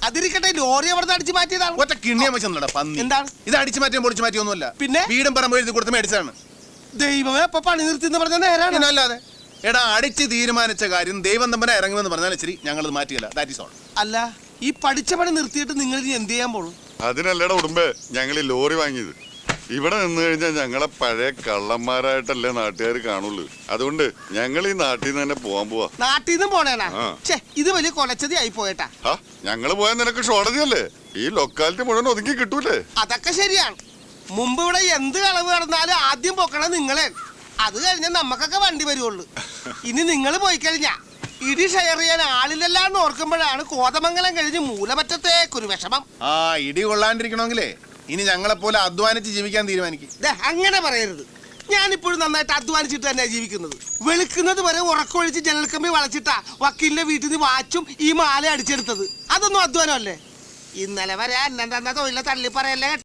അതിരിക്കട്ടെ, ലോറി അവിടെ അടിച്ചു മാറ്റിയതാണ്. ഒറ്റ കിണ്ണിയ വെച്ചെന്നടാ പന്നി. എന്താണ് ഇത് അടിച്ചു മാറ്റിയും പൊളിച്ചു മാറ്റിയൊന്നുമല്ല. പിന്നെ വീടും പറമ്പ് എഴുതി കൊടുത്ത് മേടിച്ചാണ്. ദൈവമേ, അപ്പൊ പണി നിർത്തി എന്ന് പറഞ്ഞ നേരാണ്. അല്ലാതെ എടാ, അടിച്ച് തീരുമാനിച്ച കാര്യം ദൈവം തമ്പനെ ഇറങ്ങുമെന്ന് പറഞ്ഞാൽ ശരി, ഞങ്ങളത് മാറ്റിയല്ല. That is all. അല്ല, ഈ പഠിച്ച പണി നിർത്തിയിട്ട് നിങ്ങൾ ഇനി എന്ത് ചെയ്യാൻ പോണു? അതിനല്ലടാ ഉടുമ്പേ ഞങ്ങൾ ഈ ലോറി വാങ്ങിയത്. ഇവിടെ നിന്ന് കഴിഞ്ഞാൽ ഞങ്ങളെ പഴയ കള്ളന്മാരായിട്ടല്ലേ നാട്ടുകാർ കാണുള്ളൂ. അതുകൊണ്ട് ഞങ്ങൾ ഈ നാട്ടിൽ നിന്ന് തന്നെ പോവാൻ പോവാ. നാട്ടിൽ നിന്നും പോണേനാ? ഇത് വലിയ കൊലച്ചതി ആയി പോയേട്ടാ. ഞങ്ങള് പോയാൽ നിനക്ക് ഷോർട്ടേജല്ലേ? ഈ ലൊക്കാലിറ്റി മുഴുവൻ ഒതുങ്ങി കിട്ടൂലേ? അതൊക്കെ ശരിയാണ്. മുമ്പ് ഇവിടെ എന്ത് കളവ് നടന്നാലും ആദ്യം പൊക്കണം നിങ്ങളെ. അത് കഴിഞ്ഞാൽ നമ്മക്കൊക്കെ വണ്ടി വരുവുള്ളൂ. ഇനി നിങ്ങൾ പോയി കഴിഞ്ഞാ ഇടി ഷെയർ ചെയ്യാൻ ആളില്ലെല്ലാന്ന് ഓർക്കുമ്പോഴാണ് കോതമംഗലം കഴിഞ്ഞ് മൂലമറ്റത്തേക്കൊരു വിഷമം. ആ ഇടി കൊള്ളാണ്ടിരിക്കണമെങ്കിലേ ഇനി ഞങ്ങളെ പോലെ അധ്വാനിച്ച് ജീവിക്കാൻ തീരുമാനിക്കും. അങ്ങനെ പറയരുത്. ഞാനിപ്പോഴും നന്നായിട്ട് അധ്വാനിച്ചിട്ട് തന്നെയാ ജീവിക്കുന്നത്. വെളുക്കുന്നത് വരെ ഉറക്കൊഴിച്ച് ജനൽക്കമ്പി വളച്ചിട്ടാ വക്കീലിന്റെ വീട്ടിൽ നിന്ന് വാച്ചും ഈ മാല അടിച്ചെടുത്തത്. അതൊന്നും അധ്വാനമല്ലേ? ഇന്നലെ വരെ അന്നെ തന്ന തൊഴിലെ തള്ളി പറയല്ലേ.